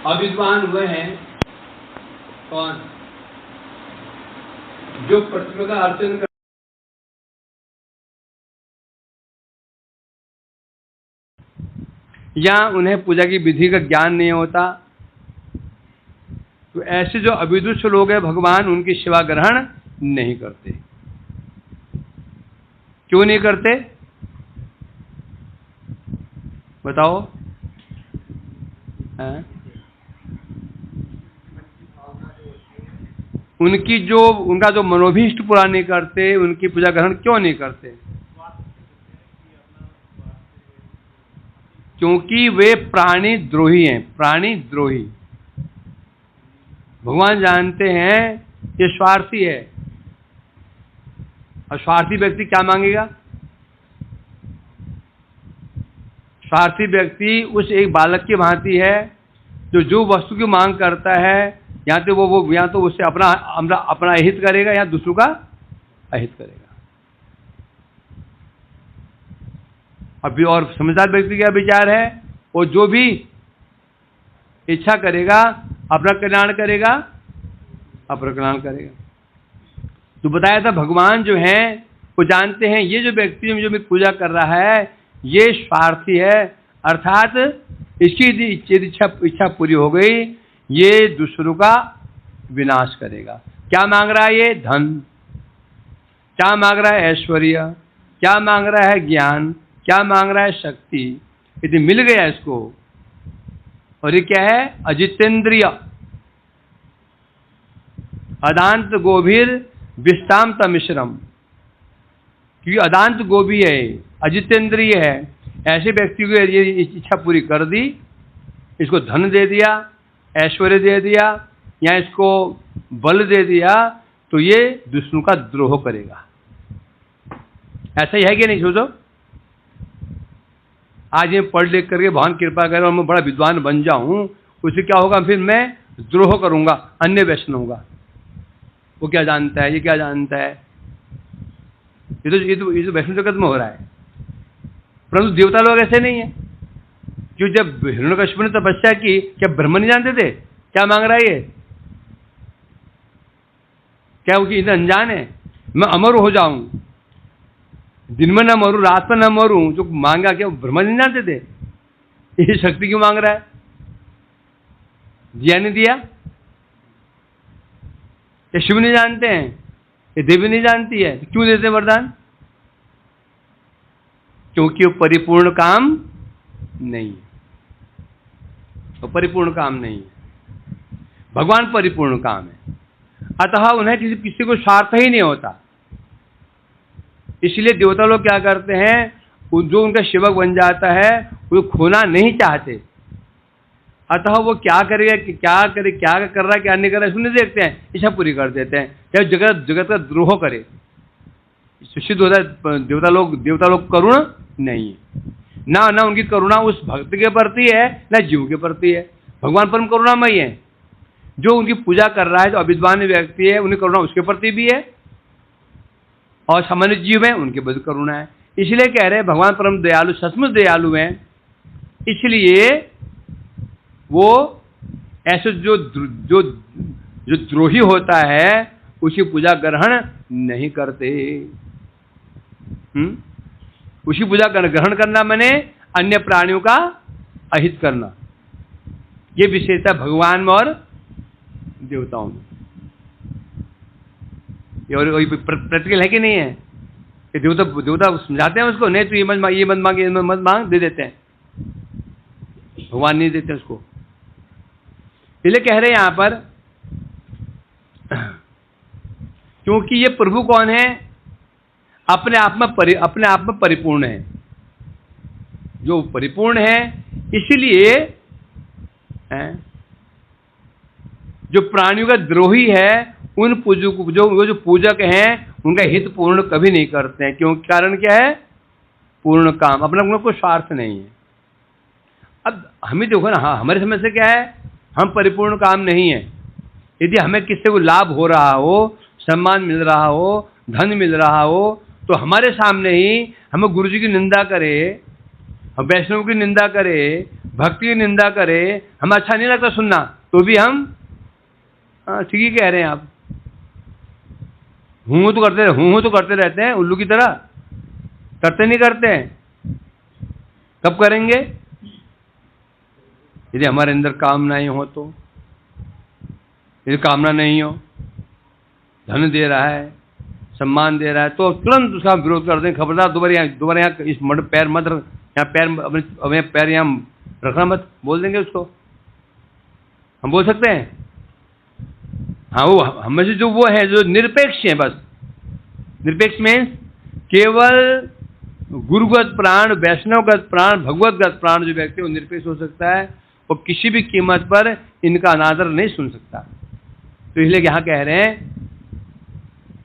अविद्वान हुए हैं कौन? जो प्रतिमा का अर्चन कर या उन्हें पूजा की विधि का ज्ञान नहीं होता, तो ऐसे जो अविदुष लोग हैं भगवान उनकी सेवा ग्रहण नहीं करते। क्यों नहीं करते बताओ? उनका जो मनोभीष्ट पूरा नहीं करते, उनकी पूजा ग्रहण क्यों नहीं करते? क्योंकि वे प्राणी द्रोही हैं। प्राणी द्रोही भगवान जानते हैं ये स्वार्थी है, और स्वार्थी व्यक्ति क्या मांगेगा? स्वार्थी व्यक्ति उस एक बालक की भांति है जो वस्तु की मांग करता है, या तो वो या तो उससे अपना हित करेगा या दूसरों का अहित करेगा। अभी और समझदार व्यक्ति का विचार है, वो जो भी इच्छा करेगा अपना कल्याण करेगा, अपना कल्याण करेगा। तो बताया था भगवान जो हैं वो जानते हैं ये जो व्यक्ति जो मेरी पूजा कर रहा है ये स्वार्थी है, अर्थात इसकी इच्छा पूरी हो गई, ये दूसरों का विनाश करेगा। क्या मांग रहा है ये? धन। क्या मांग रहा है? ऐश्वर्य। क्या मांग रहा है? ज्ञान। क्या मांग रहा है? शक्ति। यदि मिल गया इसको, और ये क्या है? अजितेंद्रिय। अदांत गोभीर विस्ताम तमिश्रम, क्योंकि अदांत गोभी है, अजितेंद्रिय है, ऐसे व्यक्ति को ये इच्छा पूरी कर दी, इसको धन दे दिया, ऐश्वर्य दे दिया, या इसको बल दे दिया, तो ये दुष्टों का द्रोह करेगा। ऐसा ही है कि नहीं? सोचो, आज ये पढ़ लिख करके भगवान कृपा करे और मैं बड़ा विद्वान बन जाऊं, उससे क्या होगा? फिर मैं द्रोह करूंगा, अन्य वैष्णव होगा। वो क्या जानता है? ये क्या जानता है? ये तो वैष्णव जगत में हो रहा है, परंतु देवता लोग ऐसे नहीं है। क्यों? जब हिरण्यकश्यप ने तपस्या की, क्या ब्रह्म नहीं जानते थे? क्या मांग रहा है ये? क्या वो कि अनजान है? मैं अमर हो जाऊं, दिन में न मरूं, रात में न मरूं, जो मांगा, क्या ब्रह्म नहीं जानते थे? ये शक्ति क्यों मांग रहा है? दिया नहीं दिया? ये शिव नहीं जानते हैं, ये देवी नहीं जानती है, तो क्यों देते वरदान? क्योंकि वो परिपूर्ण काम नहीं है। वो परिपूर्ण काम नहीं है, भगवान परिपूर्ण काम है। अतः उन्हें किसी को स्वार्थ ही नहीं होता। इसलिए देवता लोग क्या करते हैं, जो उनका सेवक बन जाता है वो खोना नहीं चाहते। अतः वो क्या करेगा, क्या कर रहा है, क्या नहीं कर रहा है, सुनने देखते हैं, इच्छा पूरी कर देते हैं, चाहे जगत का द्रोह करे। सिद्ध होता है देवता लोग करुण नहीं है, ना उनकी करुणा उस भक्त के प्रति है, ना जीव के प्रति है। भगवान परम करुणामयी है। जो उनकी पूजा कर रहा है, जो अविद्वान व्यक्ति है, उनकी करुणा उसके प्रति भी है, और सामान्य जीव है उनके प्रति करुणा है। इसलिए कह रहे हैं भगवान परम दयालु, सचमुच दयालु हैं। इसलिए वो ऐसे जो द्रोही होता है उसकी पूजा ग्रहण नहीं करते। उसकी पूजा ग्रहण करना माने अन्य प्राणियों का अहित करना। ये विशेषता भगवान में और देवताओं में। और प्रैक्टिकल है कि नहीं है? कि देवता समझाते हैं उसको, नहीं तो ये मत मांग, दे देते हैं। भगवान नहीं देते उसको। इसलिए कह रहे हैं यहां पर, क्योंकि ये प्रभु कौन है? अपने आप में परिपूर्ण है। जो परिपूर्ण है, इसलिए जो प्राणियों का द्रोही है, उन जो पूजक हैं उनका हित पूर्ण कभी नहीं करते हैं। क्यों? कारण क्या है? पूर्ण काम, अपना कोई स्वार्थ नहीं है। अब हमें देखो ना, हमारी समस्या क्या है? हम परिपूर्ण काम नहीं है। यदि हमें किसी को लाभ हो रहा हो, सम्मान मिल रहा हो, धन मिल रहा हो, तो हमारे सामने ही हमें गुरु जी की निंदा करे, हम वैष्णव की निंदा करे, भक्ति की निंदा करे, हमें अच्छा नहीं लगता सुनना, तो भी हम ठीक ही कह रहे हैं आप। हूँ तो करते रहते हैं उल्लू की तरह, करते नहीं करते हैं। कब करेंगे? यदि हमारे अंदर कामनाएं हो तो। यदि कामना नहीं हो, धन दे रहा है, सम्मान दे रहा है, तो तुरंत उसका विरोध कर दें, खबरदार दोबारा यहाँ इस पैर मत रख, यहाँ पैर अपने पैर यहाँ रखना मत, बोल देंगे उसको। हम बोल सकते हैं? हाँ, वो हम में से जो वो है जो निरपेक्ष है, बस निरपेक्ष मीन्स केवल गुरुगत प्राण, वैष्णवगत प्राण, भगवतगत प्राण जो व्यक्ति वो निरपेक्ष हो सकता है, वो किसी भी कीमत पर इनका अनादर नहीं सुन सकता। तो इसलिए यहाँ कह रहे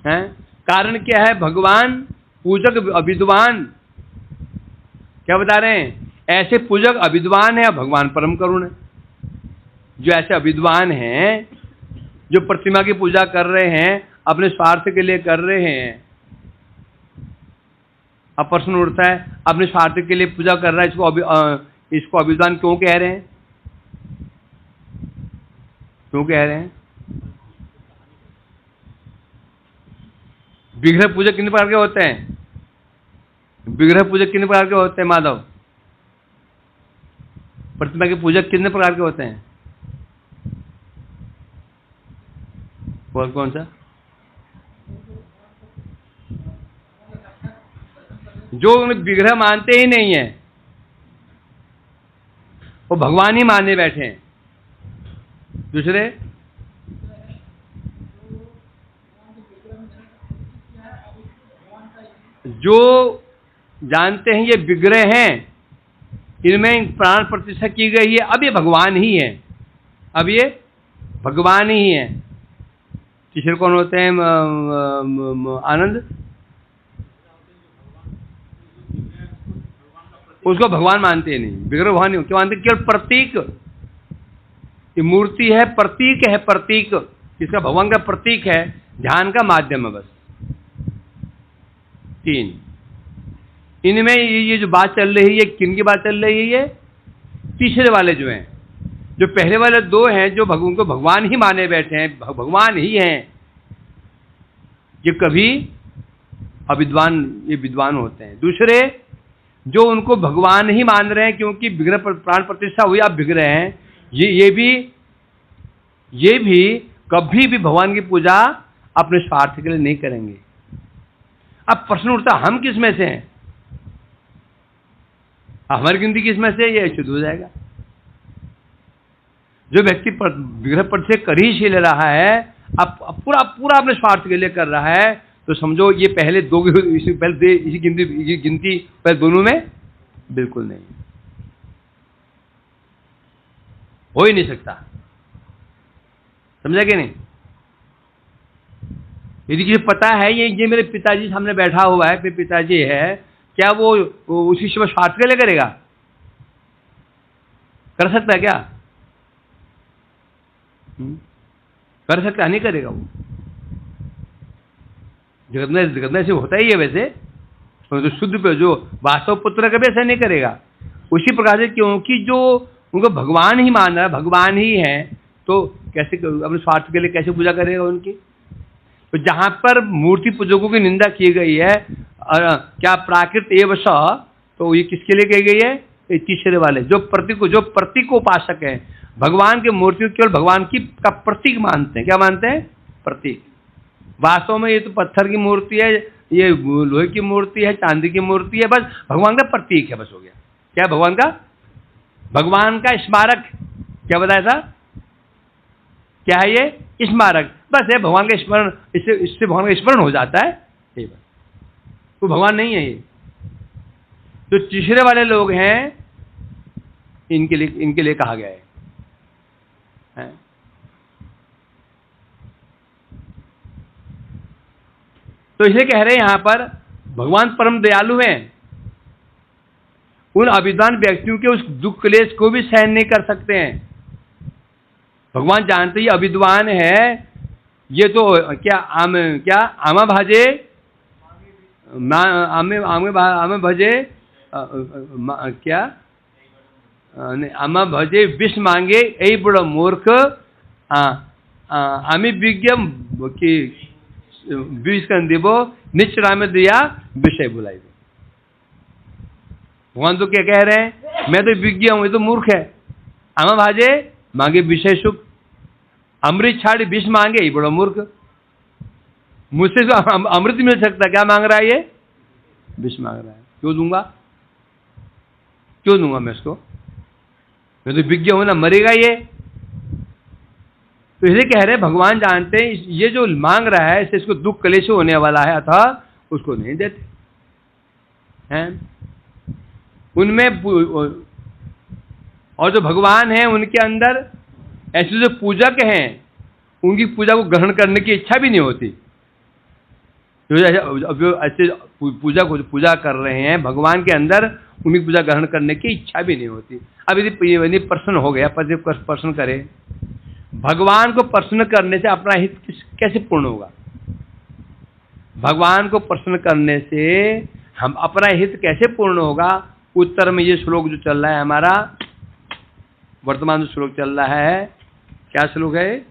हैं, कारण क्या है? भगवान पूजक अविद्वान, क्या बता रहे हैं? ऐसे पूजक अविद्वान है, भगवान परम करुण है। जो ऐसे अविद्वान हैं, जो प्रतिमा की पूजा कर रहे हैं, अपने स्वार्थ के लिए कर रहे हैं। अब प्रश्न उठता है, अपने स्वार्थ के लिए पूजा कर रहा है, इसको अविद्वान क्यों कह रहे हैं? क्यों कह रहे हैं? विग्रह पूजक कितने प्रकार के होते हैं? विग्रह पूजक कितने प्रकार के होते हैं माधव? प्रतिमा के पूजक कितने प्रकार के होते हैं? कौन सा? जो उन्हें विग्रह मानते ही नहीं है, वो भगवान ही मानने बैठे हैं। दूसरे जो जानते हैं ये विग्रह हैं, इनमें प्राण प्रतिष्ठा की गई है, अब ये भगवान ही है, अब ये भगवान ही है। तीसरे कौन होते हैं आनंद? उसको भगवान मानते नहीं, विग्रह भगवान नहीं, क्यों मानते? केवल प्रतीक, ये मूर्ति है, प्रतीक है, प्रतीक, इसका भगवान का प्रतीक है, ध्यान का माध्यम है बस। तीन, इनमें ये जो बात चल रही है, किन की बात चल रही है? ये तीसरे वाले जो हैं, जो पहले वाले दो हैं जो उनको भगवान ही माने बैठे हैं, भगवान ही हैं, ये कभी अविद्वान, ये विद्वान होते हैं। दूसरे जो उनको भगवान ही मान रहे हैं क्योंकि विग्रह प्राण प्रतिष्ठा हुई, आप विग्रह हैं, ये भी कभी भी भगवान की पूजा अपने स्वार्थ के लिए नहीं करेंगे। अब प्रश्न उठता, हम किस में से हैं? हमारी गिनती किस में से? ये शुद्ध हो जाएगा। जो व्यक्ति विग्रह प्रतिष्ठा कर ही ले रहा है, अब पूरा अपने स्वार्थ के लिए कर रहा है, तो समझो ये पहले दो इसी गिनती पहले दोनों में बिल्कुल नहीं, हो ही नहीं सकता। समझा कि नहीं? यदि किसी पता है ये मेरे पिताजी सामने बैठा हुआ है, मेरे पिताजी है, क्या वो उसी समय स्वार्थ के लिए करेगा? कर सकता है क्या? कर सकता है? नहीं करेगा वो। जगत में ऐसे होता ही है वैसे, तो शुद्ध पे जो वास्तव पुत्र कभी ऐसा नहीं करेगा। उसी प्रकार से क्योंकि जो उनको भगवान ही मान रहा है, भगवान ही है, तो कैसे अपने स्वार्थ के लिए कैसे पूजा करेगा उनकी? तो जहां पर मूर्ति पूजकों की निंदा की गई है, क्या प्राकृत एव स, तो ये किसके लिए कही गई है? ये तीसरे वाले जो प्रतीक उपासक है, भगवान की मूर्ति केवल भगवान की का प्रतीक मानते हैं। क्या मानते हैं? प्रतीक। वास्तव में ये तो पत्थर की मूर्ति है, ये लोहे की मूर्ति है, चांदी की मूर्ति है, बस भगवान का प्रतीक है, बस हो गया। क्या भगवान का स्मारक, क्या बताया था? क्या है ये? स्मारक, बस है भगवान का स्मरण, इससे भगवान का स्मरण हो जाता है, ये बस। तो भगवान नहीं है ये। जो तीसरे वाले लोग हैं, इनके लिए कहा गया है। तो इसलिए कह रहे हैं यहां पर भगवान परम दयालु हैं, उन अविद्वान व्यक्तियों के उस दुख क्लेश को भी सहन नहीं कर सकते हैं। भगवान जानते ही अविद्वान है, ये तो क्या आमा भाजे आमे भजे क्या आमा भजे विष मांगे यही बड़ा मूर्ख आमी विज्ञ कि विष कर देव निश्चरा में दिया विषय बुलाई। भगवान तो क्या कह रहे हैं, मैं तो विज्ञ हूं, ये तो मूर्ख है। आमा भाजे मांगे विषय सुख, अमृत छाड़ी विष मांगे ये बड़ा मूर्ख। मुझसे तो अमृत मिल सकता, क्या मांग रहा है ये, विष मांग रहा है। क्यों दूंगा, क्यों दूंगा मैं इसको, मैं तो विज्ञ हूं ना, मरेगा ये। तो इसे कह रहे हैं भगवान जानते हैं ये जो मांग रहा है इससे इसको दुख कलेश होने वाला है, अतः उसको नहीं देते हैं। उनमें और जो भगवान हैं उनके अंदर ऐसे जो पूजक हैं उनकी पूजा को ग्रहण करने की इच्छा भी नहीं होती। जो ऐसे पूजा कर रहे हैं भगवान के अंदर, उनकी पूजा ग्रहण करने की इच्छा भी नहीं होती। अब यदि प्रसन्न हो गया, प्रसन्न करे, भगवान को प्रसन्न करने से अपना हित कैसे पूर्ण होगा? भगवान को प्रसन्न करने से हम अपना हित कैसे पूर्ण होगा? उत्तर में ये श्लोक जो चल रहा है हमारा, वर्तमान जो श्लोक चल रहा है, क्या श्लोक है?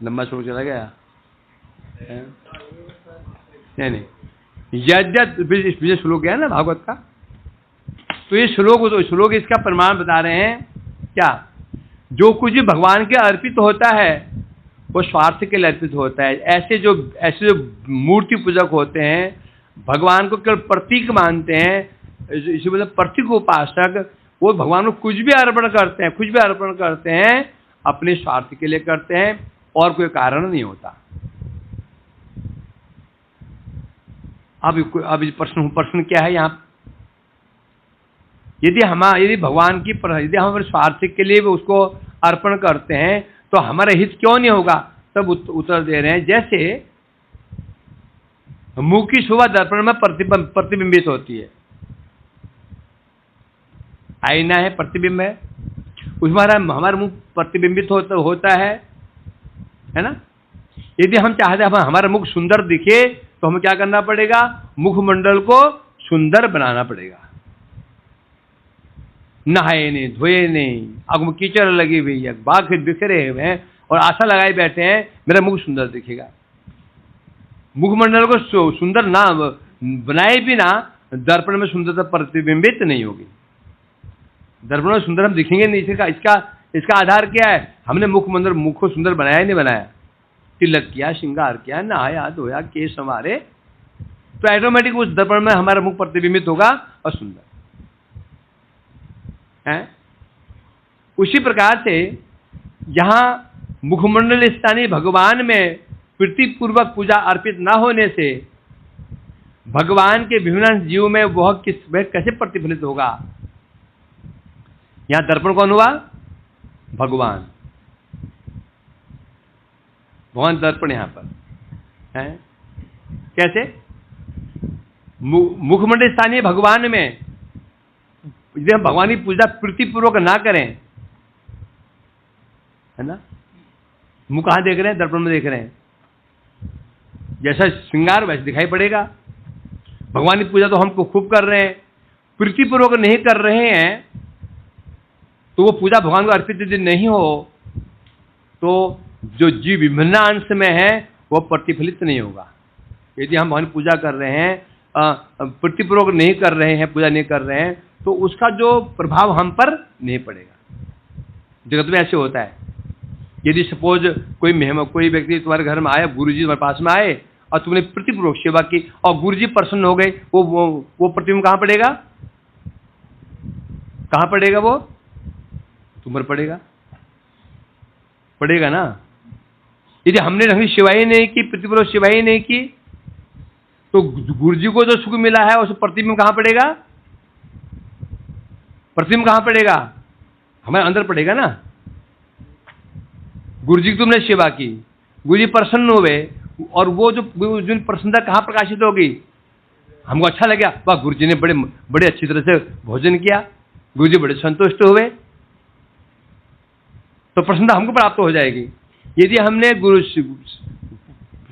लंबा श्लोक चला गया नहीं, यद्यत श्लोक है ना भागवत का। तो ये श्लोक इसका प्रमाण बता रहे हैं क्या, जो कुछ भी भगवान के अर्पित होता है वो स्वार्थ के लिए अर्पित होता है। ऐसे जो मूर्ति पूजक होते हैं, भगवान को केवल प्रतीक मानते हैं, इसी मतलब प्रतीक उपासक, वो भगवान को कुछ भी अर्पण करते हैं अपने स्वार्थ के लिए करते हैं और कोई कारण नहीं होता। अब प्रश्न क्या है यहाँ, यदि भगवान की यदि हम स्वार्थ के लिए उसको अर्पण करते हैं तो हमारा हित क्यों नहीं होगा? तब उत्तर दे रहे हैं, जैसे मुंह की शोभा दर्पण में प्रतिबिंबित होती है। आईना है, प्रतिबिंब है, उसमें हमारा मुंह प्रतिबिंबित होता है ना। यदि हम चाहते हैं हमारा मुख सुंदर दिखे तो हमें क्या करना पड़ेगा? मुखमंडल को सुंदर बनाना पड़ेगा। नहाए नहीं, धोए नहीं, आंख में कीचड़ लगी हुई है, बाग बिखरे हुए हैं और आशा लगाए बैठे हैं मेरा मुख सुंदर दिखेगा। मुखमंडल को सुंदर ना बनाए बिना दर्पण में सुंदरता प्रतिबिंबित नहीं होगी। दर्पण में सुंदर हम दिखेंगे नहीं। इसका आधार क्या है? हमने मुख को सुंदर बनाया नहीं बनाया, तिलक किया, श्रृंगार किया, नहाया धोया, केश संवारे, तो ऑटोमेटिक उस दर्पण में हमारा मुख प्रतिबिंबित होगा और सुंदर है। उसी प्रकार से यहाँ मुखमंडल स्थानीय भगवान में प्रीतिपूर्वक पूजा अर्पित न होने से भगवान के विभिन्न जीव में वह कैसे प्रतिफलित होगा? यहाँ दर्पण कौन हुआ? भगवान दर्पण यहाँ पर है। कैसे? मुखमंडल स्थानीय भगवान में यदि हम भगवान की पूजा प्रीतिपूर्वक ना करें, है ना, मुंह कहाँ देख रहे हैं? दर्पण में देख रहे हैं। जैसा श्रृंगार वैसे दिखाई पड़ेगा। भगवान की पूजा तो हम खूब कर रहे हैं, प्रीतिपूर्वक नहीं कर रहे हैं तो वो पूजा भगवान को अर्पित यदि नहीं हो तो जो जीव विभिन्न अंश में है वो प्रतिफलित नहीं होगा। यदि हम भगवान की पूजा कर रहे हैं, प्रीतिपूर्वक नहीं कर रहे हैं, पूजा नहीं कर रहे हैं, तो उसका जो प्रभाव हम पर नहीं पड़ेगा। जगत में ऐसे होता है, यदि सपोज कोई व्यक्ति तुम्हारे घर में आया, गुरुजी तुम्हारे पास में आए और तुमने प्रीतिपूर्वक सेवा की और गुरुजी प्रसन्न हो गए, वो प्रतिबिंब कहाँ पड़ेगा? कहाँ पड़ेगा? वो तुम पर पड़ेगा ना। यदि हमने ढंग सेवा ही नहीं की, प्रीतिपूर्वक सेवा ही नहीं की, तो गुरुजी को जो सुख मिला है उस प्रतिबिंब कहाँ पड़ेगा? प्रतिबिंब कहाँ पड़ेगा? हमारे अंदर पड़ेगा ना। गुरुजी की तुमने सेवा की, गुरुजी प्रसन्न हुए और वो जो प्रसन्नता कहाँ प्रकाशित होगी? हमको अच्छा लगा, वाह गुरुजी ने बड़े अच्छी तरह से भोजन किया, गुरुजी बड़े संतुष्ट हुए, तो प्रसन्नता हमको प्राप्त हो जाएगी। यदि हमने गुरु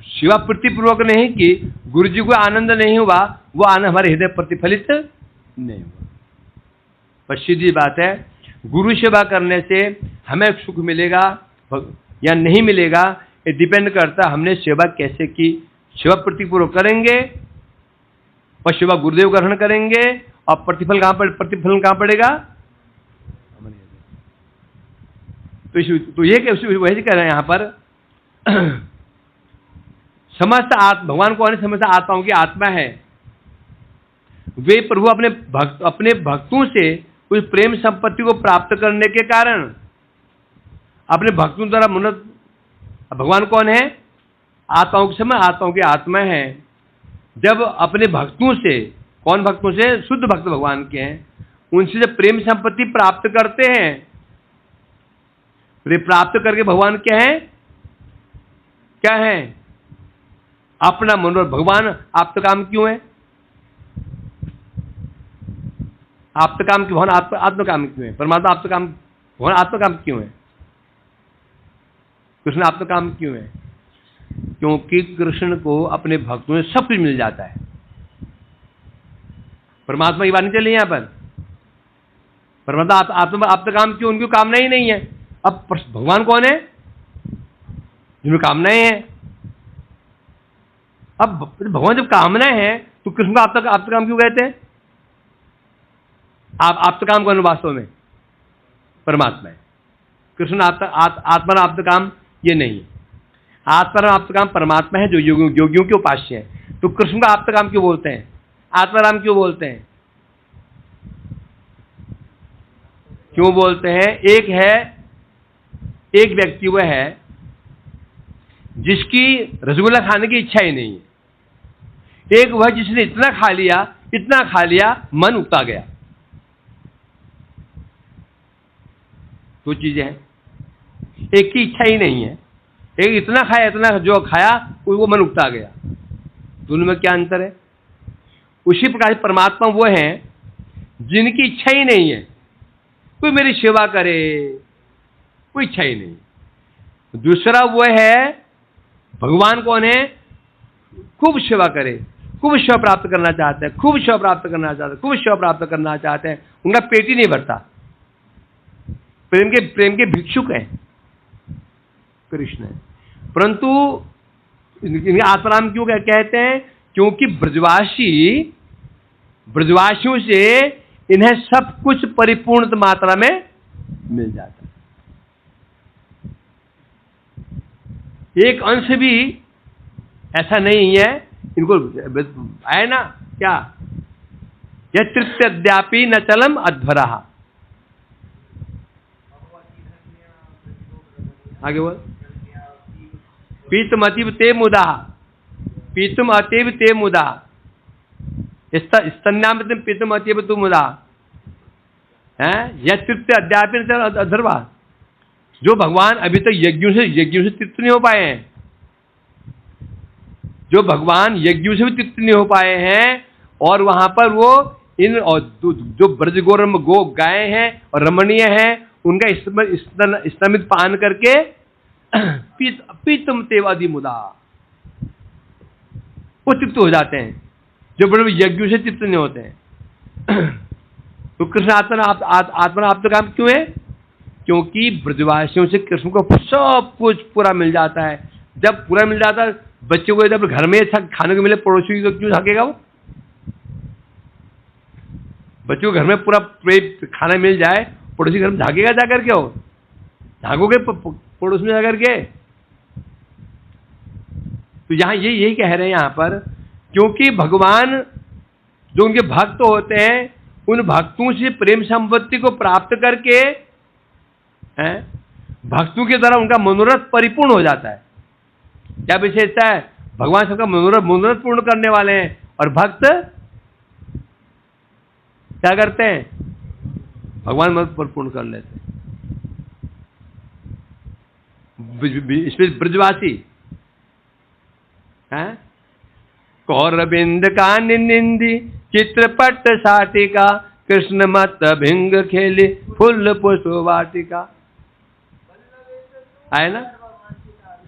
सेवा प्रीतिपूर्वक नहीं की, गुरुजी को आनंद नहीं हुआ, वो आनंद हमारे हृदय प्रतिफलित नहीं हुआ। पर सीधी बात है, गुरु सेवा करने से हमें सुख मिलेगा या नहीं मिलेगा, ये डिपेंड करता है हमने सेवा कैसे की। सेवा प्रतिपूर्वक करेंगे और सेवा गुरुदेव ग्रहण करेंगे, और प्रतिफल कहाँ पड़ेगा? तो ये वही कह रहे हैं यहाँ पर समस्त भगवान कौन है? समस्त आत्माओं की आत्मा है। वे प्रभु अपने भक्तों से उस प्रेम संपत्ति को प्राप्त करने के कारण अपने भक्तों द्वारा भगवान कौन है? आत्माओं के समय आत्माओं की आत्मा है। जब अपने भक्तों से, कौन भक्तों से? शुद्ध भक्त भगवान के हैं, उनसे जब प्रेम संपत्ति प्राप्त करते हैं, प्राप्त करके भगवान क्या है? क्या है? अपना मनोरथ। भगवान आप्तकाम क्यों है? आप्तकाम क्यों? भगवान आत्मकाम क्यों है? परमात्मा आप्तकाम, भगवान आत्मकाम क्यों है? कृष्ण आत्मकाम क्यों है? क्योंकि कृष्ण को अपने भक्तों से सब कुछ मिल जाता है। परमात्मा की बात नहीं चली यहां पर। परमात्मा आप्तकाम क्यों? उनकी कामना ही नहीं है। अब भगवान कौन है? जिनमें कामनाएं हैं। अब भगवान जब कामनाएं हैं तो कृष्ण को आप्तकाम क्यों कहते हैं? आप्तकाम कौन वास्तव में? परमात्मा है। कृष्ण आत्मा आप्तकाम ये नहीं है। आत्मा आप्तकाम परमात्मा है जो योगियों के उपास्य है। तो कृष्ण का आप्तकाम क्यों बोलते हैं? आत्माराम क्यों बोलते हैं? क्यों बोलते हैं? एक व्यक्ति वह है जिसकी रसगुल्ला खाने की इच्छा ही नहीं है। एक वह जिसने इतना खा लिया मन उगता गया। दो चीजें हैं। एक की इच्छा ही नहीं है, एक इतना खाया, इतना जो खाया वो मन उगता गया। दोनों में क्या अंतर है? उसी प्रकार परमात्मा वो हैं जिनकी इच्छा ही नहीं है, कोई मेरी सेवा करे, कोई इच्छा ही नहीं। दूसरा वो है भगवान कौन है? खूब सेवा करे, खूब सेवा प्राप्त करना चाहते हैं, खूब सेवा प्राप्त करना चाहते हैं। उनका पेट ही नहीं भरता। प्रेम के भिक्षुक हैं कृष्ण है। परंतु इन्हें आत्माराम क्यों कहते हैं? क्योंकि ब्रजवासियों से इन्हें सब कुछ परिपूर्ण मात्रा में मिल जाता है। एक अंश भी ऐसा नहीं है इनको आए ना क्या? यह तृप्त्यद्यापि न चलम अध्वरा। आगे बोल। पीतम अतीब ते मुदा, पीतम अतीब ते मुदा, स्तन्याम पीतम अतीब तु मुदा है। यह तृप्त अद्यापि न चलम अध्वरा। जो भगवान अभी तक यज्ञों से तृप्त नहीं हो पाए हैं, जो भगवान यज्ञों से भी तृप्त नहीं हो पाए हैं, और वहां पर वो इन और जो ब्रजगोरम गो गाय हैं और रमणीय हैं, उनका स्तमित पान करके पीतम तेवादि मुदा वो तृप्त हो जाते हैं, जो बड़े यज्ञों से तृप्त नहीं होते हैं। तो कृष्ण आत्मा आप्तकाम क्यों है? क्योंकि ब्रजवासियों से कृष्ण को सब कुछ पूरा मिल जाता है। जब पूरा मिल जाता है, बच्चों को जब घर में अच्छा खाने को मिले, पड़ोसी को क्यों झाकेगा वो? बच्चों को घर में पूरा खाना मिल जाए, पड़ोसी घर में झाकेगा जाकर के? हो झाकोगे पड़ोस में जाकर के? तो यहां यही कह रहे हैं यहां पर, क्योंकि भगवान जो उनके भक्त होते हैं, उन भक्तों से प्रेम संपत्ति को प्राप्त करके भक्तों के द्वारा उनका मनोरथ परिपूर्ण हो जाता है। क्या विशेषता है? भगवान सबका मनोरथ पूर्ण करने वाले हैं, और भक्त क्या करते हैं? भगवान मनोरथ पूर्ण कर लेते हैं। इसमें ब्रजवासी कौरबिंद का निंदी चित्रपट साटिका, कृष्ण मत भिंग खेली फुल पुष्प वाटिका। आए ना?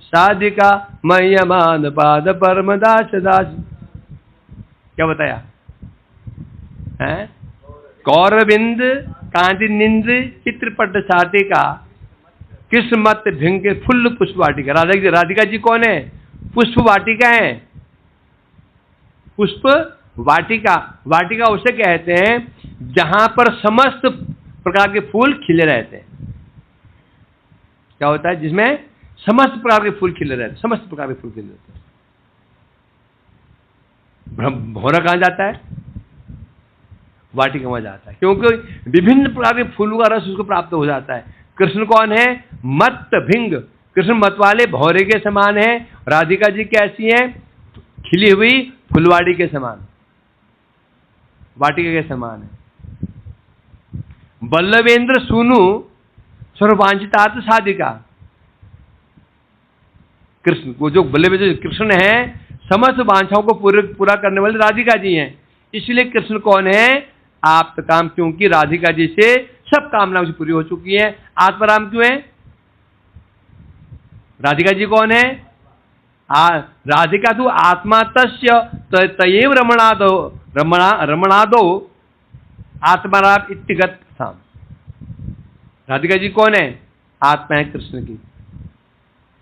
साधिका मयमान पाद परमदास दास। क्या बताया? है? कौरविंद कांति निंद चित्रपट साटिका कृष्ण मत भिंग के फुल्ल पुष्प वाटिका। राधिका जी कौन है? पुष्प वाटिका है। पुष्प वाटिका, वाटिका उसे कहते हैं जहां पर समस्त प्रकार के फूल खिले रहते हैं। क्या होता है? जिसमें समस्त प्रकार के फूल खिले रहते हैं, समस्त प्रकार के फूल खिले रहते हैं। भौरा कहां जाता है? वाटिका में जाता है, क्योंकि विभिन्न प्रकार के फूलों का रस उसको प्राप्त हो जाता है। कृष्ण कौन है? मत भिंग, कृष्ण मत वाले भौरे के समान है। राधिका जी कैसी हैं? खिली हुई फुलवाड़ी के समान, वाटिका के समान है। बल्लवेंद्र सूनु सर्ववांछितार्थ साधिका। कृष्ण को जो बल्लवेंद्र कृष्ण है, समस्त वांछाओं को पूरा करने वाले राधिका जी हैं। इसलिए कृष्ण कौन है? आप्त काम, क्योंकि राधिका जी से सब कामनाएं से पूरी हो चुकी हैं। आत्माराम क्यों है? राधिका जी कौन है? राधिका तो आत्मा तस्य तयेव रमणादो आत्माराम इत्यगत साम। राधिका जी कौन है? आत्मा है कृष्ण की,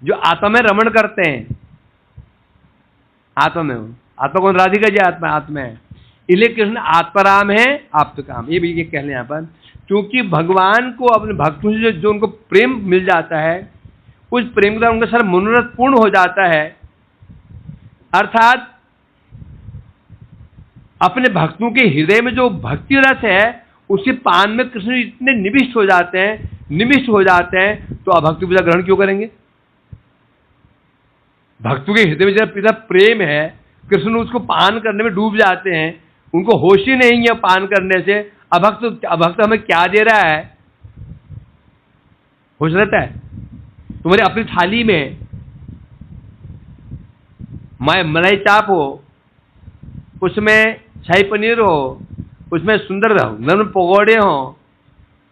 जो आत्मा में रमण करते हैं। आत्मा में, आत्मा कौन? राधिका जी आत्मा है। इसलिए कृष्ण आत्माराम है, आप्त काम। ये भी ये कह लें यहां पर, क्योंकि भगवान को अपने भक्तों से जो उनको प्रेम मिल जाता है, उस प्रेम के द्वारा उनका सारा मनोरथ पूर्ण हो जाता है। अर्थात अपने भक्तों के हृदय में जो भक्ति रस है, उसी पान में कृष्ण इतने निविष्ट हो जाते हैं, तो अभक्ति पूजा ग्रहण क्यों करेंगे? भक्तों के हृदय में जब प्रेम है, कृष्ण उसको पान करने में डूब जाते हैं, उनको होश ही नहीं है पान करने से। अभक्त हमें क्या दे रहा है? होश रहता है? तुम्हारी अपनी थाली में मलाई चाप हो, उसमें शाही पनीर हो, उसमें सुंदर नरम पकौड़े हो,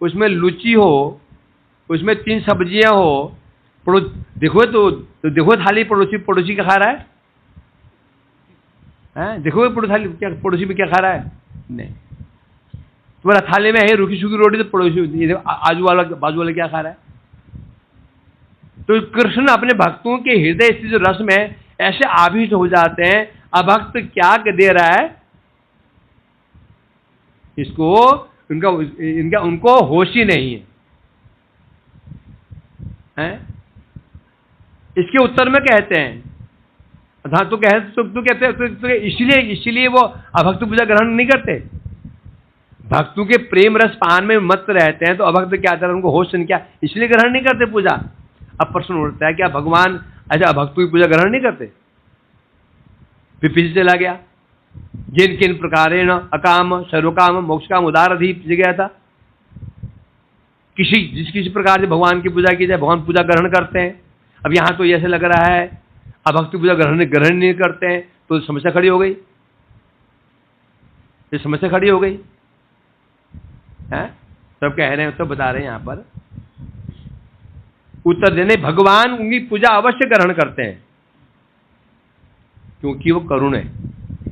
उसमें लुची हो, उसमें 3 सब्जियां हो, देखो तो देखो थाली पड़ोसी क्या खा रहा है? देखो पड़ोसी में क्या खा रहा है? नहीं। तुम्हारा थाली में है रूखी सूखी रोटी, तो पड़ोसी बाजू वाला क्या खा रहा है? तो कृष्ण अपने भक्तों के हृदय से जो रस में ऐसे आविष्ट हो जाते हैं। अभक्त क्या दे रहा है? इसको उनको होश ही नहीं है। इसके उत्तर में कहते हैं, तो कहते हैं इसलिए वो अभक्त पूजा ग्रहण नहीं करते। भक्तों के प्रेम रस पान में मत रहते हैं, तो अभक्त क्या आता है? उनको होश नहीं, क्या इसलिए ग्रहण नहीं करते पूजा? अब प्रश्न उठता है, क्या भगवान अच्छा अभक्तों की पूजा ग्रहण नहीं करते? फिर पीछे चला गया, जिन किन प्रकारेण अकाम सर्वकाम मोक्ष काम उदारधीप गया था। जिस किसी प्रकार से भगवान की पूजा की जाए, भगवान पूजा ग्रहण करते हैं। अब यहां तो ऐसे लग रहा है अभक्ति पूजा ग्रहण नहीं करते हैं, तो समस्या खड़ी हो गई। ये समस्या खड़ी हो गई है। सब कह रहे हैं, सब बता रहे हैं यहां पर उत्तर देने, भगवान उनकी पूजा अवश्य ग्रहण करते हैं, क्योंकि वो करुण है।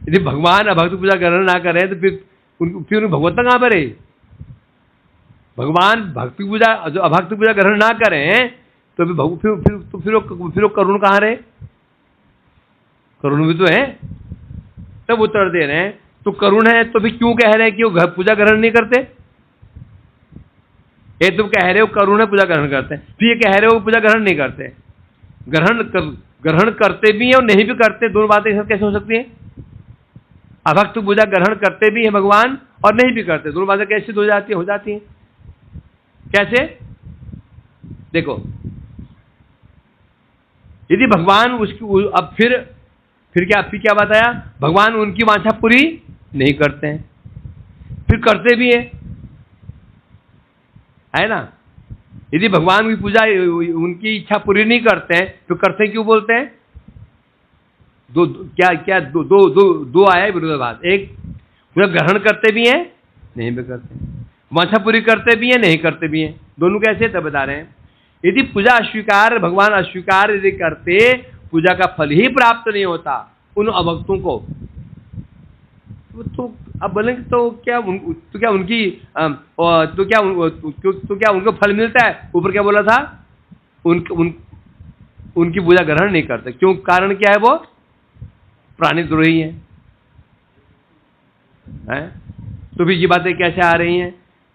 यदि भगवान अभक्त पूजा ग्रहण ना करें, तो फिर भगवत्ता कहां पर है? भगवान भक्ति पूजा जो अभक्त पूजा ग्रहण ना करें, तो फिर करुण कहां रहे? करुण भी तो है। तब उत्तर दे रहे हैं, तो करुण है तो फिर क्यों कह रहे हैं कि वो पूजा ग्रहण नहीं करते? ये तुम कह रहे हो करुण है पूजा ग्रहण करते हैं, फिर ये कह रहे हो पूजा ग्रहण नहीं करते। ग्रहण करते भी हैं और नहीं भी करते, दोनों बातें एक साथ कैसे हो सकती हैं? अभक्त पूजा ग्रहण करते भी हैं भगवान और नहीं भी करते, दोनों बातें कैसे हो जाती हैं? कैसे? देखो, यदि भगवान उसकी अब फिर क्या बताया? भगवान उनकी वांछा पूरी नहीं करते हैं, फिर करते भी है ना। यदि भगवान की पूजा उनकी इच्छा पूरी नहीं करते हैं, तो करते क्यों बोलते हैं? दो आया विरोधाभास। एक पूरा ग्रहण करते भी हैं, नहीं भी करते, वांछा पूरी करते भी हैं, नहीं करते भी हैं, दोनों कैसे? तब बता रहे हैं, यदि पूजा अस्वीकार, भगवान अस्वीकार यदि करते, पूजा का फल ही प्राप्त नहीं होता उन अभक्तों को, तो अब बोलेंगे तो क्या उनकी तो क्या उनको फल मिलता है? ऊपर क्या बोला था? उनकी पूजा ग्रहण नहीं करते। क्यों? कारण क्या है? वो प्राणी द्रोही है। तो भी ये बातें कैसे आ रही हैं?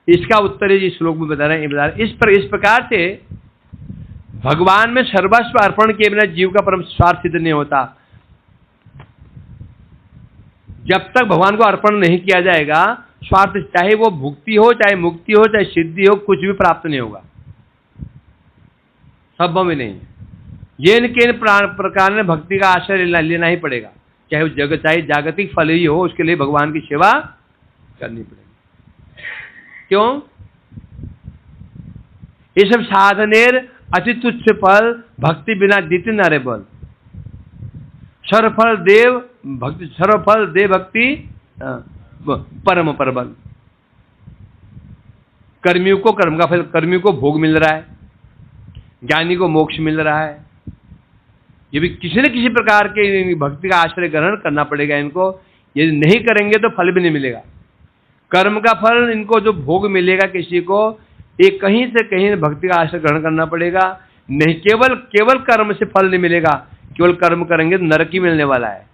इसका उत्तर इस श्लोक में बता रहे हैं। इस प्रकार से भगवान में सर्वस्व अर्पण के बिना जीव का परम स्वार्थ सिद्ध नहीं होता। जब तक भगवान को अर्पण नहीं किया जाएगा, स्वार्थ, चाहे वो भुक्ति हो, चाहे मुक्ति हो, चाहे सिद्धि हो, कुछ भी प्राप्त नहीं होगा, संभव में नहीं। ये इनके प्रकार में भक्ति का आश्रय लेना ही पड़ेगा, चाहे वो चाहे जागतिक फल ही हो, उसके लिए भगवान की सेवा करनी पड़ेगी। क्यों? ये सब साधनेर अति तुच्छ फल, भक्ति बिना दिति नरे बल। सर्वफल देव भक्ति परम परबल। कर्मियों को कर्म का फल, कर्मियों को भोग मिल रहा है, ज्ञानी को मोक्ष मिल रहा है। ये भी किसी न किसी प्रकार के भक्ति का आश्रय ग्रहण करना पड़ेगा इनको। यदि नहीं करेंगे तो फल भी नहीं मिलेगा। कर्म का फल इनको जो भोग मिलेगा किसी को, एक कहीं से कहीं भक्ति का आश्रय ग्रहण करना पड़ेगा। नहीं, केवल कर्म से फल नहीं मिलेगा। केवल कर्म करेंगे तो नरक ही मिलने वाला है।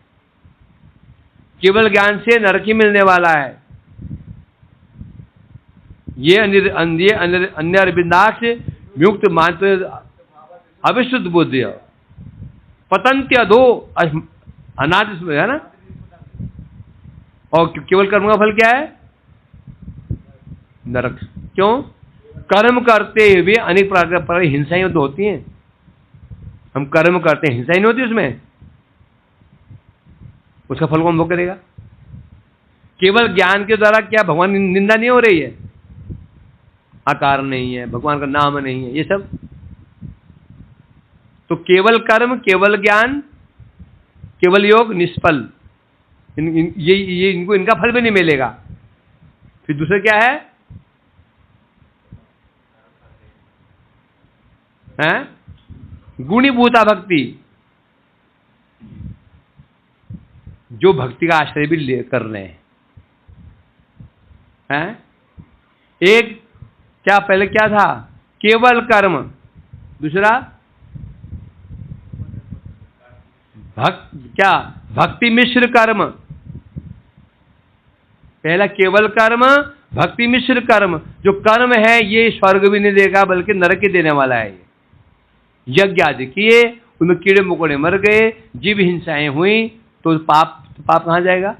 केवल ज्ञान से नरक ही मिलने वाला है। ये अन्य अरविंदाक्ष मुक्त मात्र अविशुद्ध बुद्धि पतंत्य अधो अनाथ है ना। और केवल कर्म का फल क्या है? नरक। क्यों? कर्म करते हुए अनेक प्रकार हिंसाएं तो होती हैं। हम कर्म करते हैं, हिंसा ही नहीं होती उसमें, उसका फल कौन भोग करेगा? केवल ज्ञान के द्वारा क्या भगवान की निंदा नहीं हो रही है? आकार नहीं है, भगवान का नाम नहीं है, ये सब तो केवल कर्म, केवल ज्ञान, केवल योग निष्फल। इनको इनका फल भी नहीं मिलेगा। फिर दूसरा क्या है? गुणीभूता भक्ति, जो भक्ति का आश्रय भी कर रहे हैं। एक क्या पहले क्या था? केवल कर्म। दूसरा भक्ति मिश्र कर्म। पहला केवल कर्म, भक्ति मिश्र कर्म। जो कर्म है ये स्वर्ग भी नहीं देगा बल्कि नरक ही देने वाला है। यज्ञ आदि किए, उनमें कीड़े मकोड़े मर गए, जीव हिंसाएं हुई, तो पाप कहां जाएगा?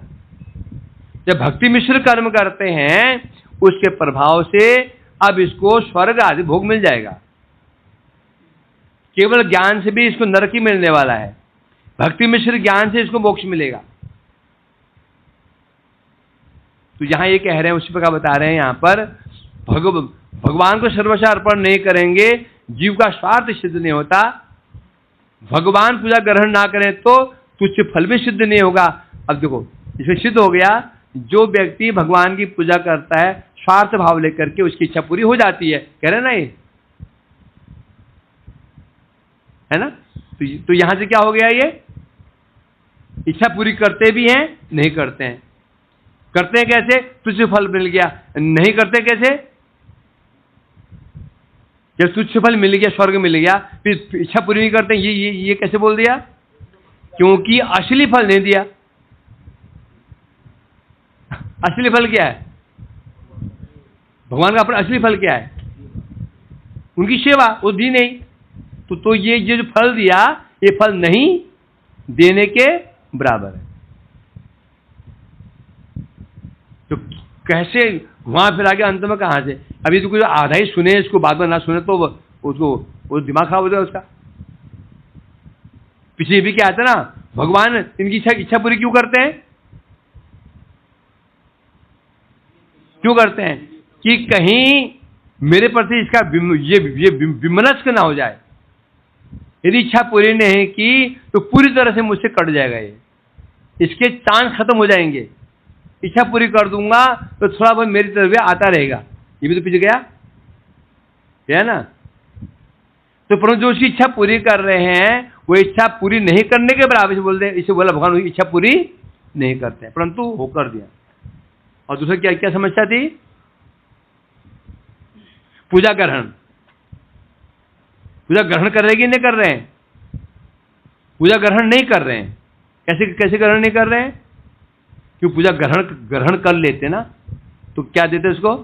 जब भक्ति मिश्र कर्म करते हैं उसके प्रभाव से अब इसको स्वर्ग आदि भोग मिल जाएगा। केवल ज्ञान से भी इसको नरक ही मिलने वाला है, भक्ति मिश्र ज्ञान से इसको मोक्ष मिलेगा। तो यहां ये कह रहे हैं, उसी प्रकार बता रहे हैं यहां पर, भगवान को सर्वस्व अर्पण नहीं करेंगे जीव का स्वार्थ सिद्ध नहीं होता। भगवान पूजा ग्रहण ना करें तो तुच्छ फल भी सिद्ध नहीं होगा। अब देखो, इसमें सिद्ध हो गया, जो व्यक्ति भगवान की पूजा करता है स्वार्थ भाव लेकर के, उसकी इच्छा पूरी हो जाती है। कह रहे ना ये, है ना? तो यहां से क्या हो गया? ये इच्छा पूरी करते भी हैं, नहीं करते हैं। करते हैं कैसे? तुच्छ फल मिल गया। नहीं करते कैसे? जब तुच्छ फल मिल गया, स्वर्ग मिल गया, फिर इच्छा पूरी नहीं करते। ये कैसे बोल दिया? क्योंकि असली फल नहीं दिया। असली फल क्या है? भगवान का अपना असली फल क्या है? उनकी सेवा, वो दी नहीं। तो ये जो फल दिया, ये फल नहीं देने के बराबर है। तो कैसे वहां फिर आगे अंत में कहां से? अभी तो कुछ आधा ही सुने, इसको बाद में ना सुने तो उसको वो दिमाग खराब हो जाए उसका। पीछे भी क्या आता ना, भगवान इनकी इच्छा पूरी क्यों करते हैं? क्यों करते हैं? कि कहीं मेरे प्रति इसका ये विमनस्क ना हो जाए। यदि इच्छा पूरी नहीं की तो पूरी तरह से मुझसे कट जाएगा, ये इसके चांस खत्म हो जाएंगे। इच्छा पूरी कर दूंगा तो थोड़ा बहुत मेरी तरफ आता रहेगा, ये भी तो पीछे गया है ना। तो परंतु जो उसकी इच्छा पूरी कर रहे हैं वो इच्छा पूरी नहीं करने के बराबर से बोलते हैं। इसे बोला भगवान इच्छा पूरी नहीं करते हैं, परंतु वो कर दिया। और दूसरा क्या क्या समस्या थी? पूजा ग्रहण। पूजा ग्रहण कर रहे कि नहीं कर रहे हैं? पूजा ग्रहण नहीं कर रहे हैं। कैसे कैसे ग्रहण नहीं कर रहे हैं? क्यों? पूजा ग्रहण कर लेते ना तो क्या देते उसको?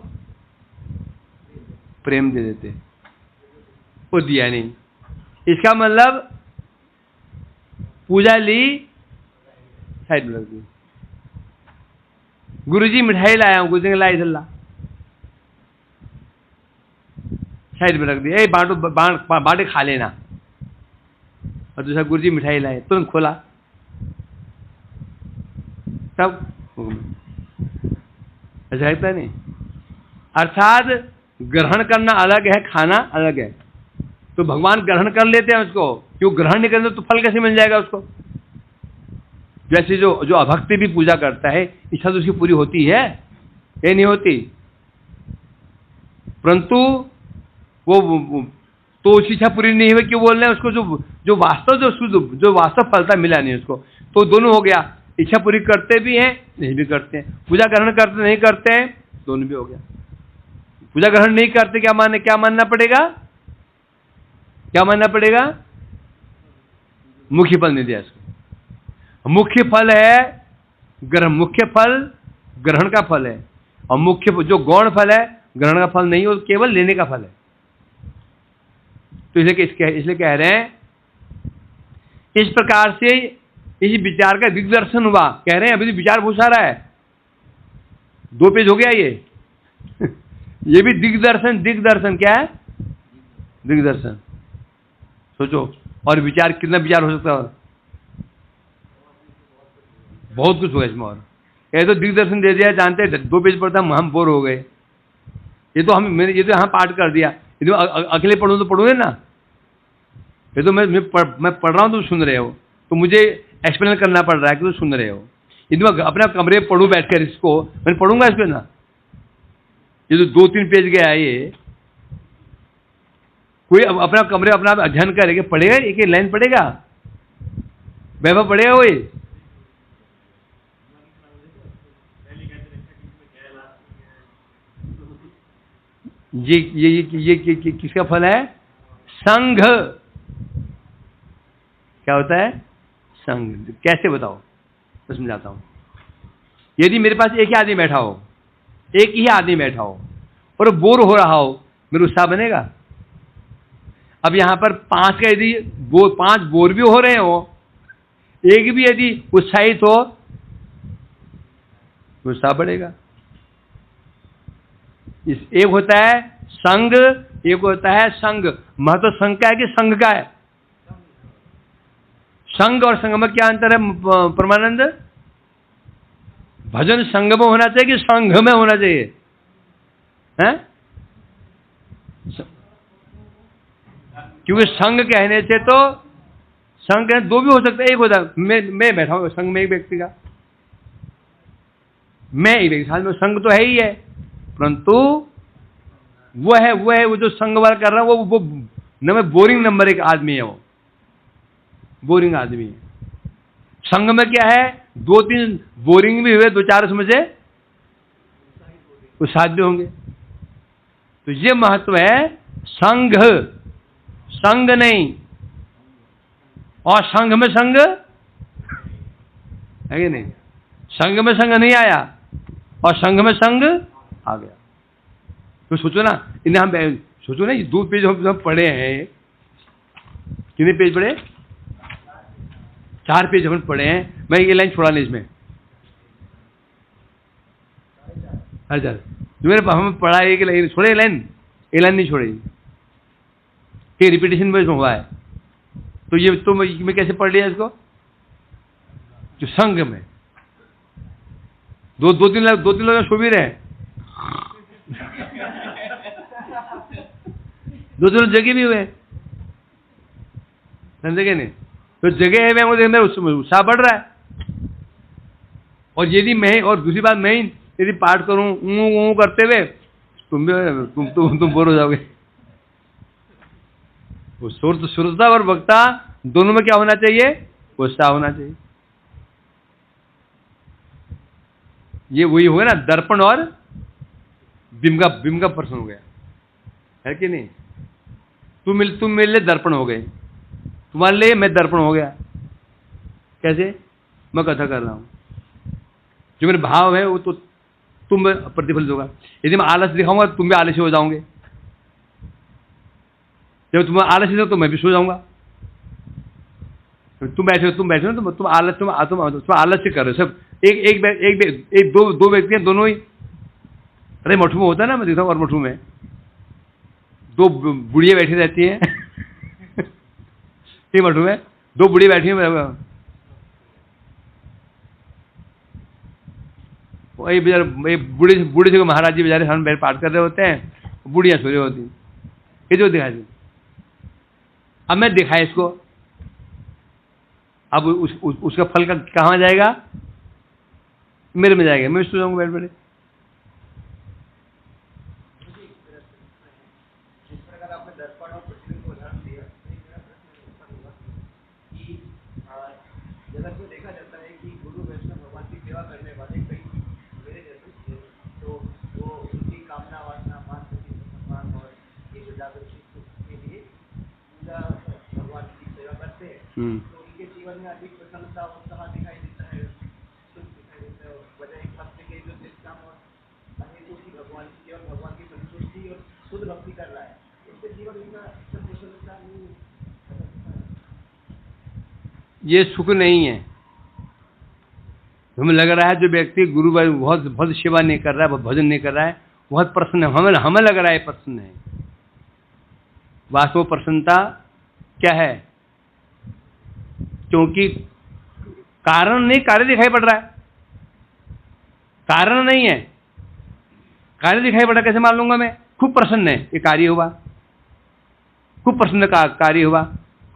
प्रेम दे देते, वो दिया नहीं। इसका मतलब पूजा ली, साइड में रख दी। गुरुजी मिठाई लाया हूं, गुरुजी ने लाई ला, साइड में रख दी। बांटो, बांटे खा लेना। और दूसरा गुरुजी मिठाई लाए, तुरंत खोला, तब ऐसा लगता नहीं। अर्थात ग्रहण करना अलग है, खाना अलग है। तो भगवान ग्रहण कर लेते हैं उसको, क्यों? ग्रहण नहीं करते तो फल कैसे मिल जाएगा उसको? जैसे जो अभक्ति भी पूजा करता है, इच्छा तो उसकी पूरी होती है, ये नहीं होती, परंतु वो तो उसकी इच्छा पूरी नहीं हुई। क्यों बोल रहे हैं? उसको जो वास्तव फलता मिला नहीं उसको। तो दोनों हो गया, इच्छा पूरी करते भी हैं, नहीं भी करते हैं। पूजा ग्रहण करते नहीं करते हैं, दोनों भी हो गया। पूजा ग्रहण नहीं करते, क्या मानना पड़ेगा? क्या मानना पड़ेगा? मुख्य फल नहीं दिया इसको। मुख्य फल है ग्रहण, मुख्य फल ग्रहण का फल है, और मुख्य जो गौण फल है ग्रहण का फल नहीं, वो केवल लेने का फल है। तो इसलिए कह रहे हैं, इस प्रकार से इस विचार का दिग्दर्शन हुआ। कह रहे हैं अभी तो विचार बहुत सारा है, 2 पेज हो गया ये। ये भी दिग्दर्शन क्या है? दिग्दर्शन। सोचो, और विचार, कितना विचार हो सकता है? बहुत कुछ होगा इसमें। और ये तो दिग्दर्शन दे दिया, जानते हैं 2 पेज पढ़ता हम बोर हो गए। ये तो यहाँ पाठ कर दिया, ये तो अकेले पढ़ूं तो पढ़ूंगे ना। ये तो मैं पढ़ रहा हूं, तुम सुन रहे हो, तो मुझे एक्सप्लेन करना पड़ रहा है कि तुम सुन रहे हो। यदि मैं अपना कमरे पढ़ूं बैठकर इसको, मैं पढ़ूंगा इसको ना। ये तो 2-3 पेज गया है ये। कोई अपना कमरे अपना अध्ययन करेगा, पढ़ेगा, एक लाइन पढ़ेगा, वैभव पढ़ेगा कोई? ये किसका फल है? संघ। क्या होता है? संघ। कैसे बताओ? मैं समझाता हूं। यदि मेरे पास एक ही आदमी बैठा हो, एक ही आदमी बैठा हो और बोर हो रहा हो, मेरा उत्साह बनेगा? अब यहां पर 5 का यदि 5 बोर भी हो रहे हो, एक भी यदि उत्साहित हो, उत्साह बढ़ेगा। एक होता है संग, एक होता है संग। महत्व संग का है कि संघ का है? संघ और संग में क्या अंतर है परमानंद? भजन संग में होना चाहिए कि संघ में होना चाहिए? हैं? क्योंकि संघ कहने से तो संघ 2 भी हो सकता है। एक होता है मैं बैठा हूं संघ में, एक व्यक्ति का, मैं एक व्यक्ति, साथ में संघ तो है ही है, परंतु वो जो संघ वाला कर रहा है वो बोरिंग नंबर 1 आदमी है। वो बोरिंग आदमी है। संघ में क्या है? 2-3 बोरिंग भी हुए, 2-4 उसमें से उत्साहित भी होंगे। तो ये महत्व है संघ, संग नहीं। और संघ में संग है कि नहीं? संघ में संग नहीं आया और संघ में संग आ गया। तो सोचो ना, इन्हें हम सोचो ना, ये 2 पेज हम पढ़े हैं। कितने पेज पढ़े? 4 पेज हम पढ़े हैं। मैं ये लाइन छोड़ा नहीं इसमें। अच्छा, जो मेरे हम पढ़ा एक लाइन छोड़े, लाइन एक लाइन नहीं छोड़ी, ये रिपीटेशन में हुआ है। तो ये तो मैं कैसे पढ़ लिया इसको? जो संघ में 2-3 लोग सो भी रहे, 2-3 लोग जगे भी हुए, समझे नहीं? तो जगह है, मैं उत्साह बढ़ रहा है। और यदि मैं, और दूसरी बात, मैं यदि पाठ करूं करते हुए, तुम बोर हो जाओगे। वो श्रोता और वक्ता दोनों में क्या होना चाहिए? उत्साह होना चाहिए। ये वही हो गया ना, दर्पण और बिंब का प्रश्न हो गया, है कि नहीं? तुम मेरे लिए दर्पण हो गए, तुम्हारे लिए मैं दर्पण हो गया। कैसे? मैं कथा कर रहा हूं, जो मेरे भाव है वो तो तुम प्रतिफलित होगा। यदि मैं आलस दिखाऊंगा तुम भी आलसी हो जाओगे, जब तुम आलसी हो तो मैं भी सो जाऊंगा। तुम बैठे हो ना, तुम आलस से कर रहे हो सब। दो व्यक्ति हैं, दोनों ही, अरे मठू में होता है ना, मैं देखता हूँ, और मठू में दो बुढ़िया बैठी रहती है ठीक, मठू में दो बुढ़िया बैठी है, वही बेचारे बूढ़े से महाराज जी बेचारे सामने बैठ पाठ कर रहे होते हैं, बुढ़िया सो रही होती, ये जो दिखाई दी। अब मैं दिखाया इसको, अब उसका फल का कहाँ जाएगा? मेरे में जाएगा, मैं सो जाऊंगा बैठ बैठे। जिस प्रकार आपने दर्पण और प्रतिबिंब को उदाहरण दिया, कि जगत में देखा जाता है कि गुरु वैष्णव भगवान की सेवा करने वाले कई मेरे जैसे, तो वो उनकी कामना वासना मान सम्मान और ये जो जागृति के लिए पूरा भगवान की सेवा करते हैं, तो उनके जीवन में अधिक प्रसन्नता उत्साह दिखाई देता है, सुख दिखाई देता है, वजह एक भक्त के जो निष्काम और अनेकों की भगवान की और भगवान की संतुष्टि और शुद्ध भक्ति कर रहा है, उसके जीवन में प्रसन्नता नहीं। ये सुख नहीं है। हमें लग रहा है जो व्यक्ति गुरु बहुत सेवा नहीं कर रहा है, बहुत भजन नहीं कर रहा है, बहुत प्रसन्न है, हमें लग रहा है प्रसन्न है। वास्तव प्रसन्नता क्या है? क्योंकि कारण नहीं, कार्य दिखाई पड़ रहा है, कारण नहीं है, कार्य दिखाई पड़ रहा। कैसे मान लूंगा मैं? खूब प्रसन्न है, ये कार्य हुआ, खूब प्रसन्न का कार्य हुआ,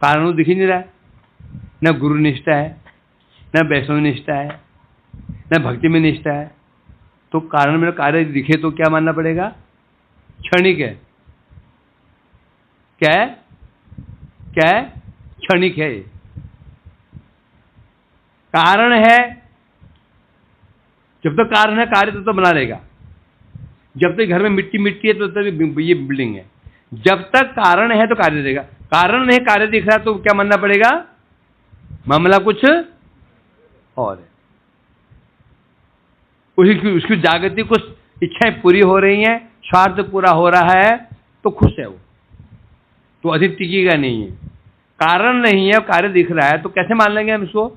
कारण दिख ही नहीं रहा है। न गुरु निष्ठा है, न वैष्णव निष्ठा है, न भक्ति में निष्ठा है, तो कारण में कार्य दिखे तो क्या मानना पड़ेगा? क्षणिक है। क्या है? क्या है? क्षणिक है। कारण है, जब तक कारण है कार्य तो बना रहेगा। जब तक घर में मिट्टी है तो तब ये बिल्डिंग है। जब तक कारण है तो कार्य रहेगा, कारण नहीं कार्य दिख रहा तो क्या मानना पड़ेगा? मामला कुछ और है। उसकी जागृति कुछ इच्छाएं पूरी हो रही हैं, स्वार्थ पूरा हो रहा है तो खुश है वो, तो अधिक टिकेगा नहीं है। कारण नहीं है, कार्य दिख रहा है तो कैसे मान लेंगे हम इसको?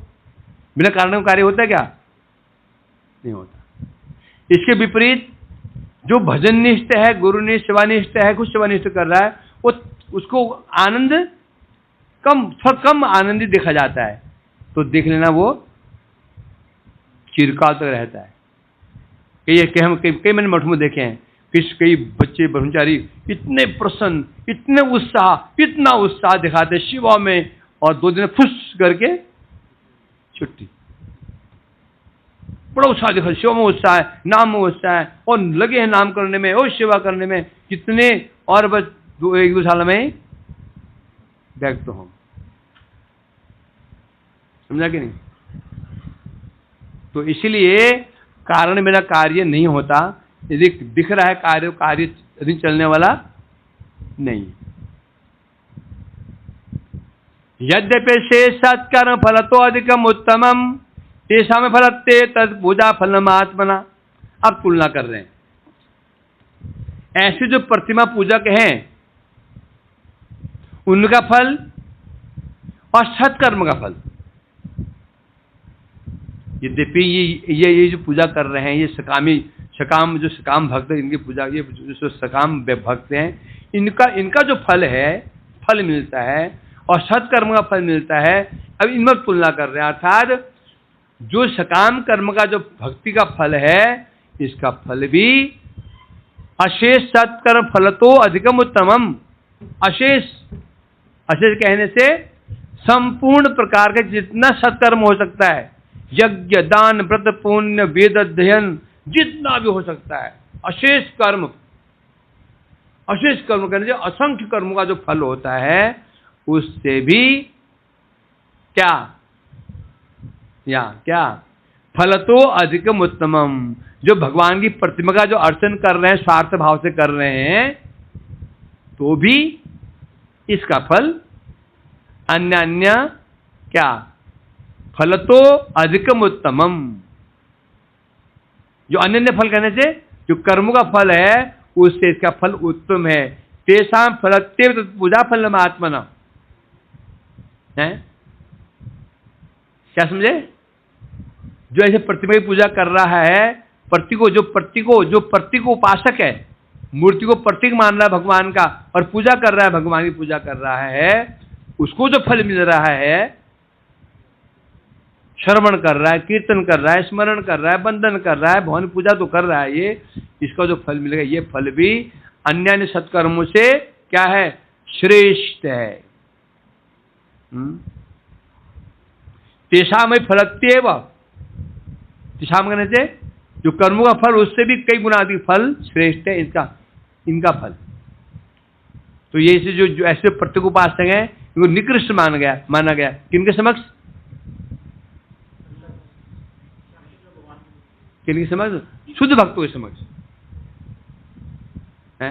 बिना कारण का कार्य होता है क्या? नहीं होता। इसके विपरीत जो भजननिष्ठ है, गुरुनिष्ठ, सेवानिष्ठ है, कुछ सेवानिष्ठ कर रहा है, वो उसको आनंद कम आनंदित देखा जाता है, तो देख लेना वो चिरकाल तक रहता है। कई मैंने मठ में देखे हैं, कई बच्चे ब्रह्मचारी इतने प्रसन्न, इतना उत्साह दिखाते शिवा में, और 2 दिन फुस करके छुट्टी। बड़ा उत्साह दिखा, शिवा में उत्साह है, नाम में उत्साह है, और लगे हैं नाम करने में और सेवा करने में कितने, और बस 1-2 साल में बैक तो होम। समझा कि नहीं? तो इसलिए कारण मेरा कार्य नहीं होता। यदि दिख रहा है कार्य यदि चलने वाला नहीं। यद्यपि शेष सत्कर्म फल तो अधिकम उत्तमम तेषा में फलते तद पूजा फलमात्मना। अब तुलना कर रहे हैं, ऐसे जो प्रतिमा पूजक हैं उनका फल और सत्कर्म का फल। यद्यपि ये जो पूजा कर रहे हैं, ये सकाम जो सकाम भक्त है, इनकी पूजा, ये जो सकाम भक्त हैं, इनका जो फल है, फल मिलता है और सत्कर्म का फल मिलता है। अब इनमें तुलना कर रहे हैं, अर्थात जो सकाम कर्म का जो भक्ति का फल है, इसका फल भी अशेष सत्कर्म फल तो अधिकम उत्तमम। अशेष कहने से संपूर्ण प्रकार के जितना सत्कर्म हो सकता है, यज्ञ, दान, व्रत, पुण्य, वेद अध्ययन, जितना भी हो सकता है, अशेष कर्म करने से असंख्य कर्मों का जो फल होता है, उससे भी क्या फलतो अधिकम उत्तमम। जो भगवान की प्रतिमा का जो अर्चन कर रहे हैं, स्वार्थ भाव से कर रहे हैं, तो भी इसका फल अन्य अन्य क्या, फलतो अधिकम उत्तमम। जो अन्य अन्य फल कहने से जो कर्मों का फल है उससे इसका फल उत्तम है। तेषां फलत्येव पूजा फलम आत्मना है। क्या समझे? जो ऐसे प्रतिमा की पूजा कर रहा है, जो प्रतीक को उपासक है, मूर्ति को प्रतीक मान रहा है भगवान का और पूजा कर रहा है, भगवान की पूजा कर रहा है, उसको जो फल मिल रहा है, श्रवण कर रहा है, कीर्तन कर रहा है, स्मरण कर रहा है, वंदन कर रहा है, भगवान पूजा तो कर रहा है, ये इसका जो फल मिलेगा, ये फल भी अन्य अन्य सत्कर्मों से क्या है, श्रेष्ठ है। तेषाम फलत्येव, तेषाम कहने से जो कर्मों का फल उससे भी कई गुना अधिक फल श्रेष्ठ है इनका फल। तो ये जो ऐसे प्रत्येक उपासक हैं इनको निकृष्ट माना गया किनके समक्ष, किनके समक्ष, शुद्ध भक्तों के समक्ष है?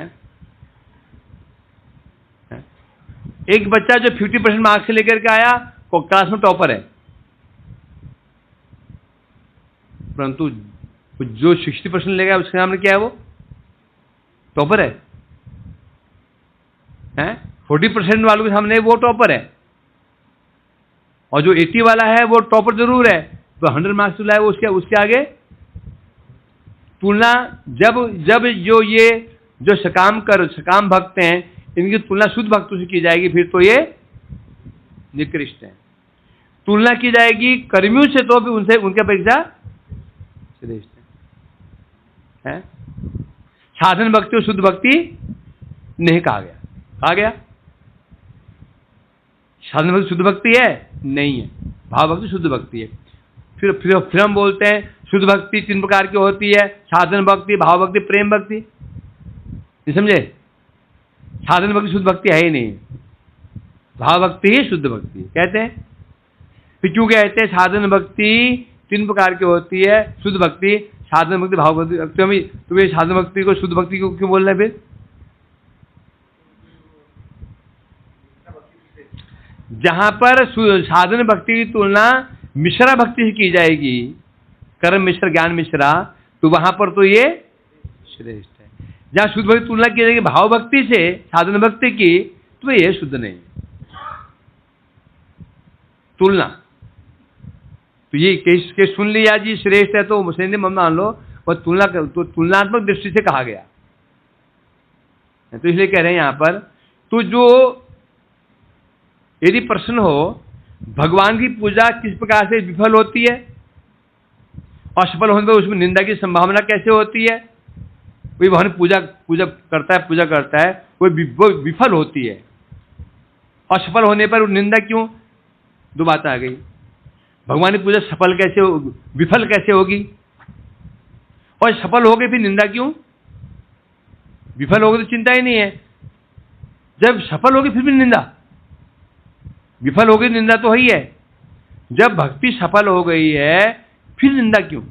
एक बच्चा जो 50% मार्क्स से लेकर के आया, वो क्लास में टॉपर है, परंतु जो 60% ले गया उसके सामने क्या है, वो टॉपर है? 40% वालों के सामने वो टॉपर है, और जो 80 वाला है वो टॉपर जरूर है, तो 100 मार्क्स लाए वो उसके आगे तुलना। जब ये जो सकाम भक्त हैं, इनकी तुलना शुद्ध भक्तों से की जाएगी, फिर तो ये निकृष्ट है। तुलना की जाएगी कर्मियों से, तो भी उनके अपेक्षा श्रेष्ठ है। साधन भक्ति और शुद्ध भक्ति नहीं कहा गया। साधन भक्ति शुद्ध भक्ति है? नहीं है। भाव भक्ति शुद्ध भक्ति है। फिर हम बोलते हैं शुद्ध भक्ति 3 प्रकार की होती है, साधन भक्ति, भाव भक्ति, प्रेम भक्ति। नहीं समझे? साधन भक्ति शुद्ध भक्ति है ही नहीं, भाव भक्ति ही शुद्ध भक्ति कहते हैं। फिर क्यों कहते हैं साधन भक्ति 3 प्रकार की होती है, शुद्ध भक्ति, साधन भक्ति, भाव भक्ति? तो ये साधन भक्ति को शुद्ध भक्ति को क्यों बोल रहे हैं? फिर जहां पर साधन भक्ति की तुलना मिश्रा भक्ति से की जाएगी, कर्म मिश्र, ज्ञान मिश्रा, तो वहां पर तो ये श्रेष्ठ है। जहां शुद्ध भक्ति तुलना की जाएगी भाव भक्ति से, साधन भक्ति की, तो ये शुद्ध नहीं तुलना। तो ये के सुन लिया जी श्रेष्ठ है तो मुझे मान लो, और तुलनात्मक दृष्टि से कहा गया, तो इसलिए कह रहे हैं यहां पर, तो जो यदि प्रश्न हो भगवान की पूजा किस प्रकार से विफल होती है, असफल होने पर उसमें निंदा की संभावना कैसे होती है? कोई भगवान पूजा करता है वो विफल होती है, असफल होने पर निंदा क्यों? 2 बातें आ गई। भगवान की पूजा विफल कैसे होगी, और सफल हो गई फिर निंदा क्यों? विफल हो गई तो चिंता ही नहीं है, जब सफल होगी फिर भी निंदा, विफल हो गई निंदा तो ही है। जब भक्ति सफल हो गई है फिर निंदा क्यों?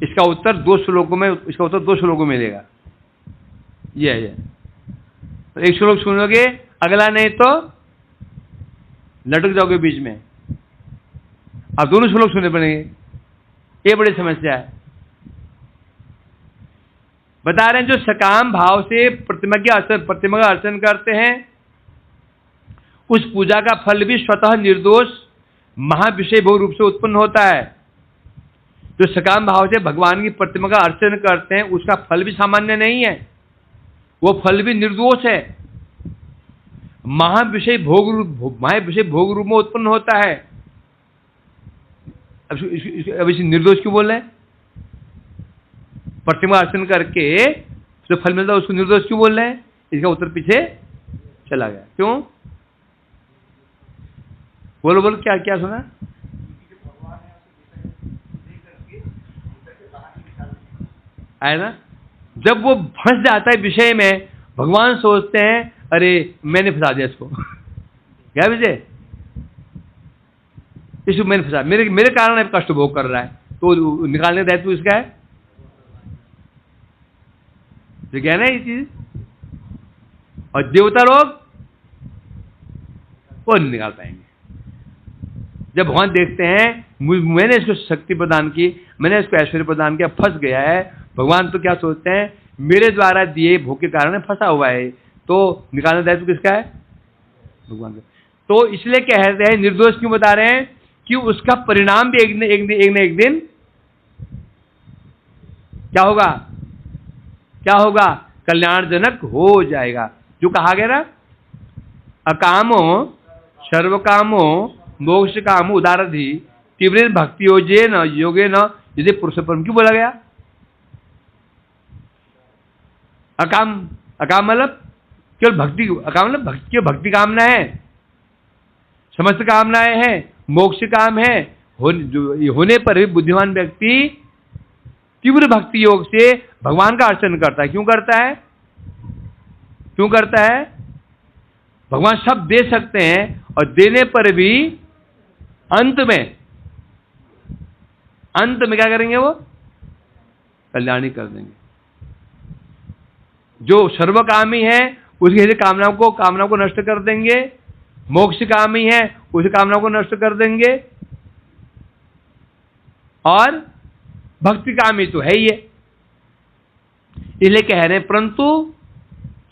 इसका उत्तर 2 श्लोकों में मिलेगा। ये है। तो एक श्लोक सुनोगे, अगला नहीं तो लटक जाओगे बीच में। अब दोनों श्लोक सुनने पड़ेंगे, ये बड़ी समस्या है। बता रहे हैं जो सकाम भाव से प्रतिमा का अर्चन करते हैं, उस पूजा का फल भी स्वतः निर्दोष महाविषय भोग रूप से उत्पन्न होता है। जो सकाम भाव से भगवान की प्रतिमा का अर्चन करते हैं, उसका फल भी सामान्य नहीं है, वो फल भी निर्दोष है, महाविषय भोग रूप में उत्पन्न होता है। अब इसे निर्दोष क्यों बोल रहे हैं? प्रतिमा अर्चन करके जो फल मिलता है उसको निर्दोष क्यों बोल रहे हैं? इसका उत्तर पीछे चला गया। क्यों? बोलो क्या सुना? है ना, जब वो फंस जाता है विषय में, भगवान सोचते हैं अरे मैंने फंसा दिया इसको। क्या विजय? इसको मैंने फंसा, मेरे कारण अब कष्ट भोग कर रहा है, तो निकालने का दायित्व इसका है। तो क्या है ना ये चीज। और देवता लोग वो नहीं निकाल पाएंगे। जब भगवान देखते हैं मैंने इसको शक्ति प्रदान की, मैंने इसको ऐश्वर्य प्रदान किया, फंस गया है, भगवान तो क्या सोचते हैं, मेरे द्वारा दिए भोग के कारण फंसा हुआ है, तो निकालना दायित्व किसका है? भगवान का। तो इसलिए कहते हैं निर्दोष क्यों बता रहे हैं कि उसका परिणाम भी एक न एक दिन क्या होगा, क्या होगा, कल्याणजनक हो जाएगा। जो कहा गया ना, अकामो सर्वकामो मोक्ष काम उदारधि तीव्र भक्ति योगे न यदि पुरुष परम, क्यों बोला गया अकाम? अकाम मतलब केवल भक्ति, अकाम मतलब केवल भक्ति कामना है, समस्त कामनाएं हैं, मोक्ष काम है, होने पर भी बुद्धिमान व्यक्ति तीव्र भक्ति योग से भगवान का अर्चन करता है। क्यों करता है? क्यों करता है? भगवान सब दे सकते हैं और देने पर भी अंत में क्या करेंगे? वो कल्याणी कर देंगे। जो सर्वकामी है उसकी कामनाओं को नष्ट कर देंगे, मोक्ष कामी है उस कामनाओं को नष्ट कर देंगे, और भक्ति कामी तो है ही है। इसलिए कह रहे हैं परंतु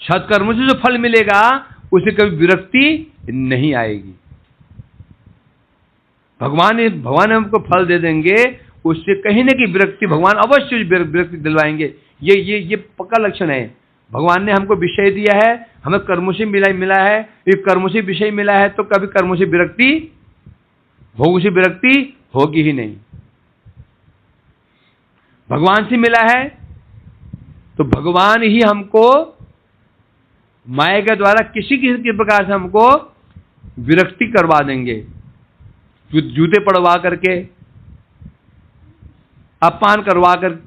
सत्कर्म से जो फल मिलेगा उसे कभी विरक्ति नहीं आएगी। भगवान हमको फल दे देंगे, उससे कहीं न कहीं विरक्ति, भगवान अवश्य विरक्ति दिलवाएंगे। ये पक्का लक्षण है। भगवान ने हमको विषय दिया है, हमें कर्मों से मिला है, ये कर्मों से विषय मिला है, तो कभी कर्मों से विरक्ति, भोगों से विरक्ति होगी ही नहीं। भगवान से मिला है तो भगवान ही हमको माया के द्वारा किसी प्रकार से हमको विरक्ति करवा देंगे, जूते पड़वा करके, अपमान करवा कर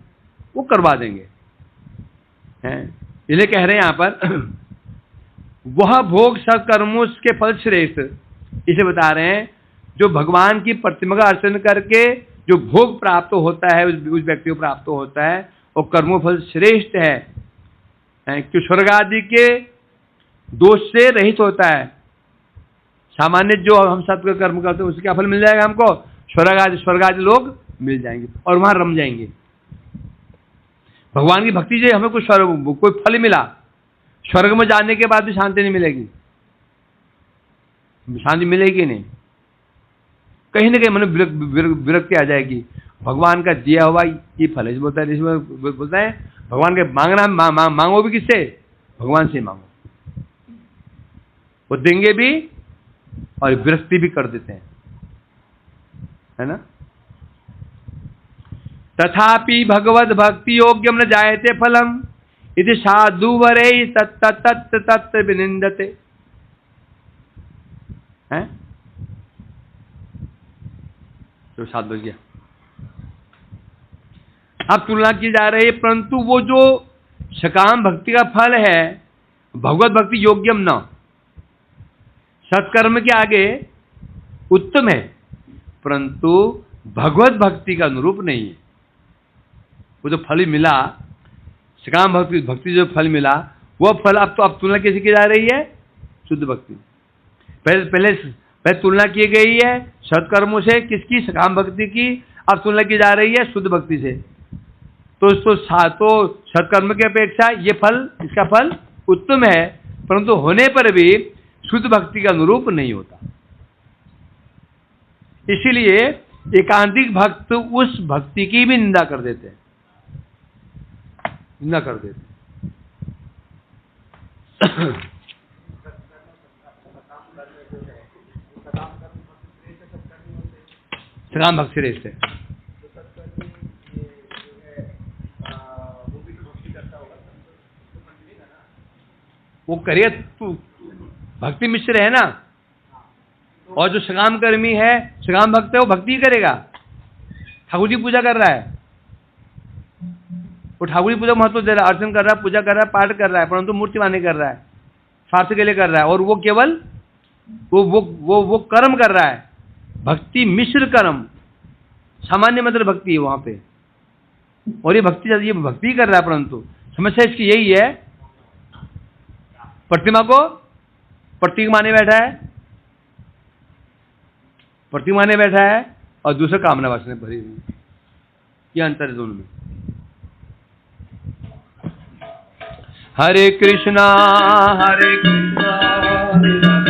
वो करवा देंगे। इसलिए कह रहे हैं यहां पर वह भोग सत्कर्मों के फल श्रेष्ठ, इसे बता रहे हैं जो भगवान की प्रतिमा का अर्चन करके जो भोग प्राप्त होता है उस व्यक्ति को प्राप्त होता है, और कर्मों फल श्रेष्ठ है कि स्वर्ग आदि के दोष से रहित होता है। सामान्य जो हम सत्य कर्म करते हैं उससे क्या फल मिल जाएगा हमको? स्वर्ग आदि लोग मिल जाएंगे और वहां रम जाएंगे। भगवान की भक्ति से हमें कोई फल मिला, स्वर्ग में जाने के बाद भी शांति नहीं मिलेगी, शांति मिलेगी नहीं, कहीं ना कहीं मन विरक्ति आ जाएगी। भगवान का दिया हुआ ये फल है। बोलता है भगवान के मांगना, मांगो भी किससे? भगवान से मांगो, वो देंगे भी और विरक्ति भी कर देते हैं, है ना। तथापि भगवद भक्ति योग्यम न जायते फलम इति साधुवरे तत्त विनिंदते। हैं तो 7 बज गया। अब तुलना की जा रही है, परंतु वो जो सकाम भक्ति का फल है भगवत भक्ति योग्यम न, सत्कर्म के आगे उत्तम है, परंतु भगवत भक्ति का अनुरूप नहीं है। वो जो फल मिला, सकाम भक्ति जो फल मिला, वो फल अब तुलना कैसे की जा रही है? शुद्ध भक्ति। पहले तुलना की गई है सत्कर्मों से, किसकी? सकाम भक्ति की। अब तुलना की जा रही है शुद्ध भक्ति से। तो सत्कर्म की अपेक्षा ये फल, इसका फल उत्तम है, परंतु होने पर भी शुद्ध भक्ति का अनुरूप नहीं होता। इसीलिए एकांतिक भक्त उस भक्ति की भी निंदा कर देते हैं, निंदा कर देते। सकाम भक्ति श्रेष्ठ है। वो करिए, तू भक्ति मिश्र है ना, और जो सकाम कर्मी है, सकाम भक्त है, वो भक्ति ही करेगा। ठाकुर जी पूजा कर रहा है, वो ठाकुर जी पूजा महत्व दे रहा है, अर्चन कर रहा है, पूजा कर रहा है, पाठ कर रहा है, परंतु मूर्ति माने कर रहा है, स्वार्थ के लिए कर रहा है, और वो केवल वो कर्म कर रहा है, भक्ति मिश्र कर्म, सामान्य मतलब भक्ति है वहां पे, और ये भक्ति कर रहा है, परंतु समस्या इसकी यही है, प्रतिमा को प्रतीक माने बैठा है, प्रतीक माने बैठा है, और दूसरा कामना वासना भरी हुई। ये अंतर है दोनों में। हरे कृष्णा हरे कृष्णा हरे राम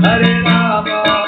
हरे राम